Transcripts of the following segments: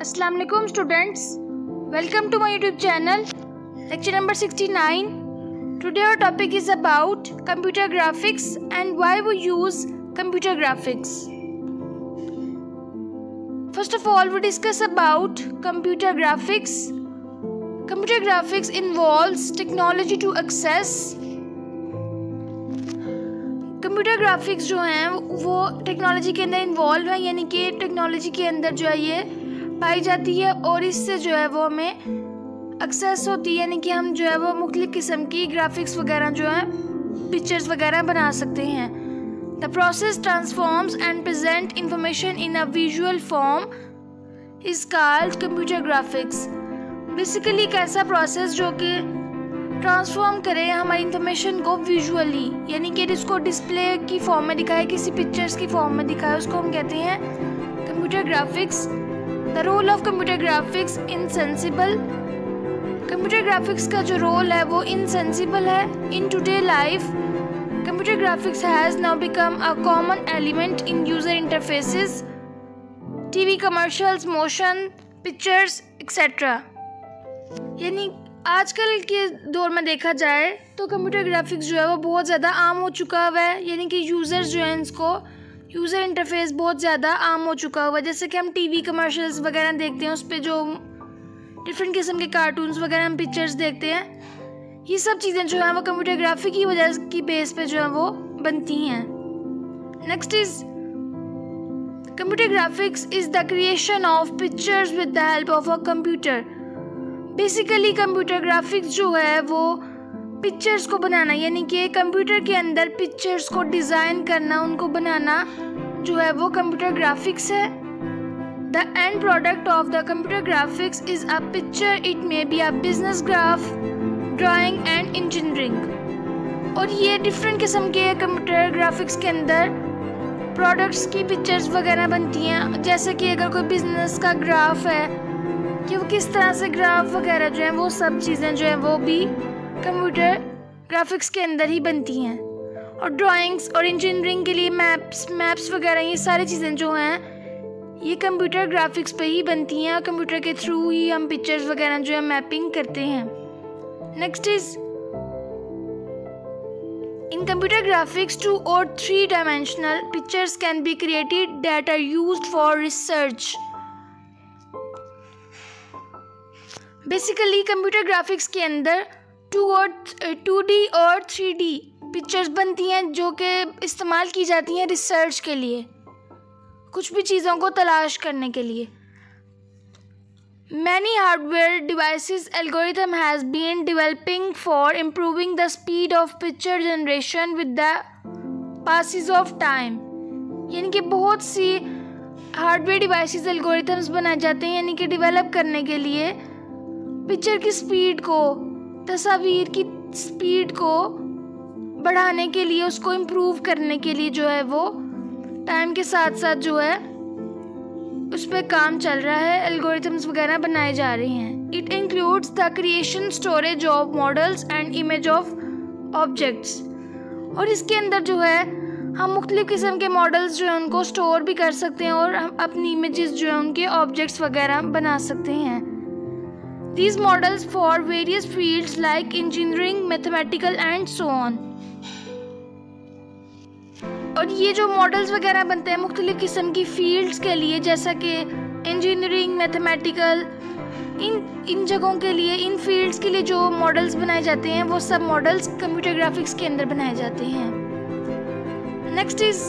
Assalamu alaikum students, welcome to my YouTube channel, lecture number 69. Today our topic is about computer graphics and why we use computer graphics. First of all, we discuss about computer graphics. Computer graphics involves technology to access. Computer graphics जो हैं वो technology के अंदर involve है, यानी कि technology के अंदर जो है ये पाई जाती है और इससे जो है वो हमें एक्सेस होती है, यानी कि हम जो है वो मुख्तलिफ़ किस्म की ग्राफिक्स वगैरह जो है पिक्चर्स वगैरह बना सकते हैं. The process transforms and present information in a visual form is called computer graphics. Basically एक ऐसा प्रोसेस जो कि ट्रांसफॉर्म करें हमारी इंफॉर्मेशन को विजुअली, यानी कि इसको डिस्प्ले की फॉर्म में दिखाए, किसी पिक्चर्स की फॉर्म में दिखाए, उसको हम कहते हैं computer graphics. The role of computer graphics insensible. Computer graphics का जो रोल है वो इनसेंसिबल है. In today life computer graphics has now become a common element in user interfaces, TV commercials, motion pictures etcetera. यानी आजकल के दौर में देखा जाए तो कंप्यूटर ग्राफिक्स जो है वो बहुत ज़्यादा आम हो चुका हुआ है, यानी कि यूज़र्स जो हैं इसको यूज़र इंटरफेस बहुत ज़्यादा आम हो चुका हुआ है. जैसे कि हम टीवी कमर्शियल्स वगैरह देखते हैं, उस पर जो डिफरेंट किस्म के कार्टून्स वगैरह हम पिक्चर्स देखते हैं, ये सब चीज़ें जो हैं वो कंप्यूटर ग्राफिक की वजह की बेस पे जो है वो बनती हैं. Next is computer graphics is the creation of pictures with the help of a computer. Basically computer graphics जो है वो पिक्चर्स को बनाना, यानी कि कंप्यूटर के अंदर पिक्चर्स को डिज़ाइन करना, उनको बनाना जो है वो कंप्यूटर ग्राफिक्स है. The end product of the computer graphics is a picture. It may be a business graph, drawing and engineering. और ये डिफरेंट किस्म के कंप्यूटर ग्राफिक्स के अंदर प्रोडक्ट्स की पिक्चर्स वगैरह बनती हैं. जैसे कि अगर कोई बिजनेस का ग्राफ है कि वो किस तरह से ग्राफ वगैरह जो है वो सब चीज़ें जो है वो भी कंप्यूटर ग्राफिक्स के अंदर ही बनती हैं. और ड्राइंग्स और इंजीनियरिंग के लिए मैप्स वगैरह ये सारी चीज़ें जो हैं ये कंप्यूटर ग्राफिक्स पे ही बनती हैं और कंप्यूटर के थ्रू ही हम पिक्चर्स वगैरह जो है मैपिंग करते हैं. Next is in computer graphics 2 or 3 dimensional pictures can be created that are used for research. Basically computer graphics के अंदर 2D और 3D पिक्चर्स बनती हैं जो कि इस्तेमाल की जाती हैं रिसर्च के लिए, कुछ भी चीज़ों को तलाश करने के लिए. Many hardware devices algorithm has been developing for improving the speed of picture generation with the passes of time. यानी कि बहुत सी हार्डवेयर डिवाइसेस एल्गोरिथम्स बनाए जाते हैं, यानी कि डेवलप करने के लिए पिक्चर की स्पीड को, तस्वीर की स्पीड को बढ़ाने के लिए, उसको इम्प्रूव करने के लिए जो है वो टाइम के साथ साथ जो है उस पर काम चल रहा है, एल्गोरिथम्स वगैरह बनाए जा रहे हैं. It includes the creation, storage of models and image of objects. और इसके अंदर जो है हम मुख्तलिफ़ किस्म के मॉडल्स जो है उनको स्टोर भी कर सकते हैं और हम अपनी इमेजेस जो है उनके ऑब्जेक्ट्स वगैरह बना सकते हैं. These models for various fields like engineering, mathematical and so on. और ये जो मॉडल्स वगैरह बनते हैं मुख्तलिफ़ किस्म की फील्ड्स के लिए, जैसा कि इंजीनियरिंग, मैथमेटिकल, इन जगहों के लिए, इन फील्ड्स के लिए जो मॉडल्स बनाए जाते हैं वो सब मॉडल्स कंप्यूटर ग्राफिक्स के अंदर बनाए जाते हैं. नेक्स्ट इज़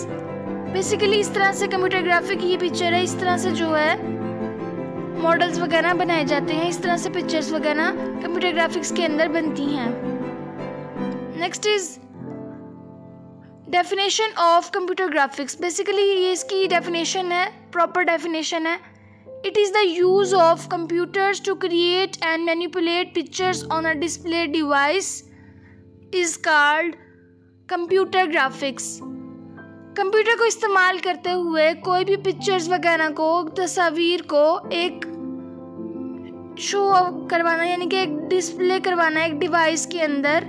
बेसिकली इस तरह से कंप्यूटर ग्राफिक ये पिक्चर है, इस तरह से जो है मॉडल्स वगैरह बनाए जाते हैं, इस तरह से पिक्चर्स वगैरह कंप्यूटर ग्राफिक्स के अंदर बनती हैं. Next is definition of computer graphics. Basically ये इसकी डेफिनेशन है, प्रॉपर डेफिनेशन है. It is the use of computers to create and manipulate pictures on a display device is called computer graphics. Computer को इस्तेमाल करते हुए कोई भी पिक्चर्स वगैरह को, तस्वीर को एक शो करवाना, यानी कि एक डिस्प्ले करवाना एक डिवाइस के अंदर,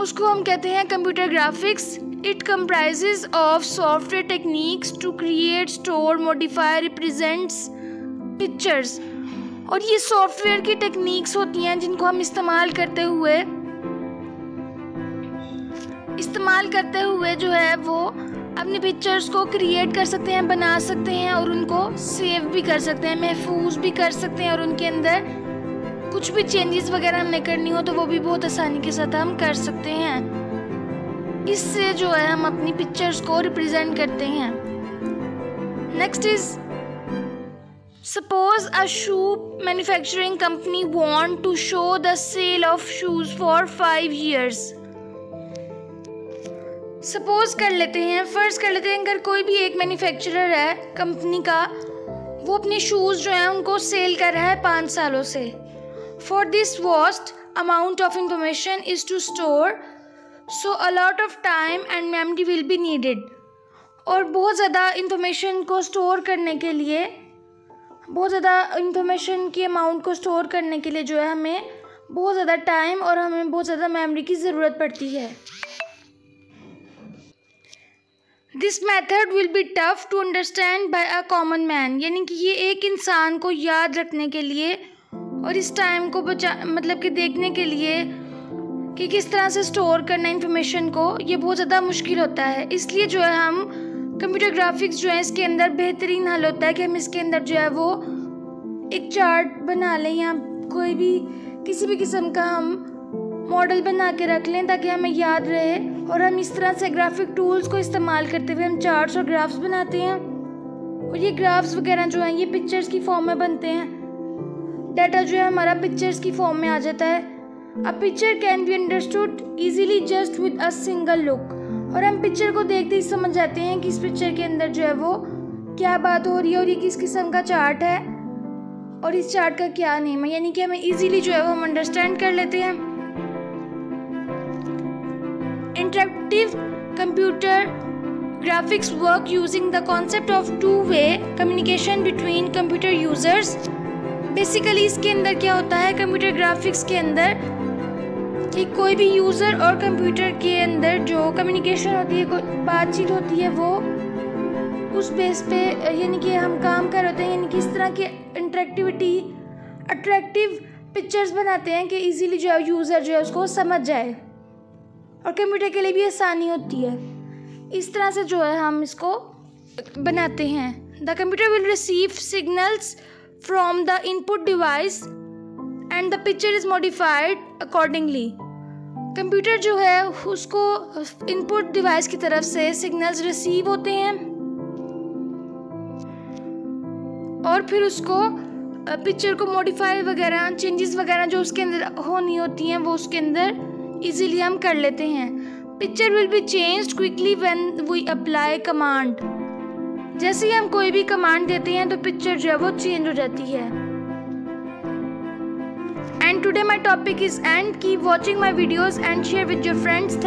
उसको हम कहते हैं computer graphics. It comprises of software techniques to create, store, modify, represents pictures. और ये सॉफ्टवेयर की टेक्निक्स होती हैं जिनको हम इस्तेमाल करते हुए जो है वो अपनी पिक्चर्स को क्रिएट कर सकते हैं, बना सकते हैं और उनको सेव भी कर सकते हैं, महफूज भी कर सकते हैं। और उनके अंदर कुछ भी चेंजेस वगैरह हमें करनी हो तो वो भी बहुत आसानी के साथ हम कर सकते हैं। इससे जो है हम अपनी पिक्चर्स को रिप्रेजेंट करते हैं। Next is suppose a shoe manufacturing company want to show the sale of shoes for 5 years। Suppose कर लेते हैं, फर्ज कर लेते हैं, अगर कोई भी एक मैन्युफैक्चरर है कंपनी का, वो अपने शूज़ जो हैं उनको सेल कर रहा है 5 सालों से। For this vast amount of information is to store, so a lot of time and memory will be needed. और बहुत ज़्यादा इंफॉर्मेशन को स्टोर करने के लिए, बहुत ज़्यादा इंफॉर्मेशन की अमाउंट को स्टोर करने के लिए जो है हमें बहुत ज़्यादा टाइम और हमें बहुत ज़्यादा मेमोरी की ज़रूरत पड़ती है। This method will be tough to understand by a common man. यानी कि ये एक इंसान को याद रखने के लिए और इस टाइम को मतलब कि देखने के लिए कि किस तरह से स्टोर करना इंफॉर्मेशन को, ये बहुत ज़्यादा मुश्किल होता है। इसलिए जो है हम कंप्यूटर ग्राफिक्स जो है इसके अंदर बेहतरीन हल होता है कि हम इसके अंदर जो है वो एक चार्ट बना लें या कोई भी किसी भी किस्म का हम मॉडल बना के रख लें ताकि हमें याद रहे। और हम इस तरह से ग्राफिक टूल्स को इस्तेमाल करते हुए हम चार्ट्स और ग्राफ्स बनाते हैं। और ये ग्राफ्स वगैरह जो हैं ये पिक्चर्स की फॉर्म में बनते हैं। डाटा जो है हमारा पिक्चर्स की फॉर्म में आ जाता है। A picture can be understood easily just with a single look. और हम पिक्चर को देखते ही समझ जाते हैं कि इस पिक्चर के अंदर जो है वो क्या बात हो रही है और ये किस किस्म का चार्ट है और इस चार्ट का क्या नेम है। यानी कि हमें ईजीली जो है वो हम अंडरस्टैंड कर लेते हैं। Interactive computer graphics work using the concept of two-way communication between computer users। Basically इसके अंदर क्या होता है कंप्यूटर ग्राफिक्स के अंदर कि कोई भी यूज़र और कंप्यूटर के अंदर जो कम्युनिकेशन होती है, बातचीत होती है, वो उस बेस पे यानी कि हम काम कर होते हैं। यानी कि इस तरह की इंटरेक्टिविटी अट्रैक्टिव पिक्चर्स बनाते हैं कि इजीली जो है यूज़र जो है उसको समझ जाए और कंप्यूटर के लिए भी आसानी होती है। इस तरह से जो है हम इसको बनाते हैं। The computer will receive signals from the input device and the picture is modified accordingly. Computer जो है उसको इनपुट डिवाइस की तरफ से सिग्नल्स रिसीव होते हैं और फिर उसको पिक्चर को मॉडिफाई वगैरह चेंजेस वगैरह जो उसके अंदर होनी होती हैं वो उसके अंदर इजीली हम कर लेते हैं। Picture will be changed quickly when we apply command. जैसे ही हम कोई भी कमांड देते हैं तो पिक्चर जो है वो चेंज हो जाती है। And today my topic is and keep watching my videos and share with your friends.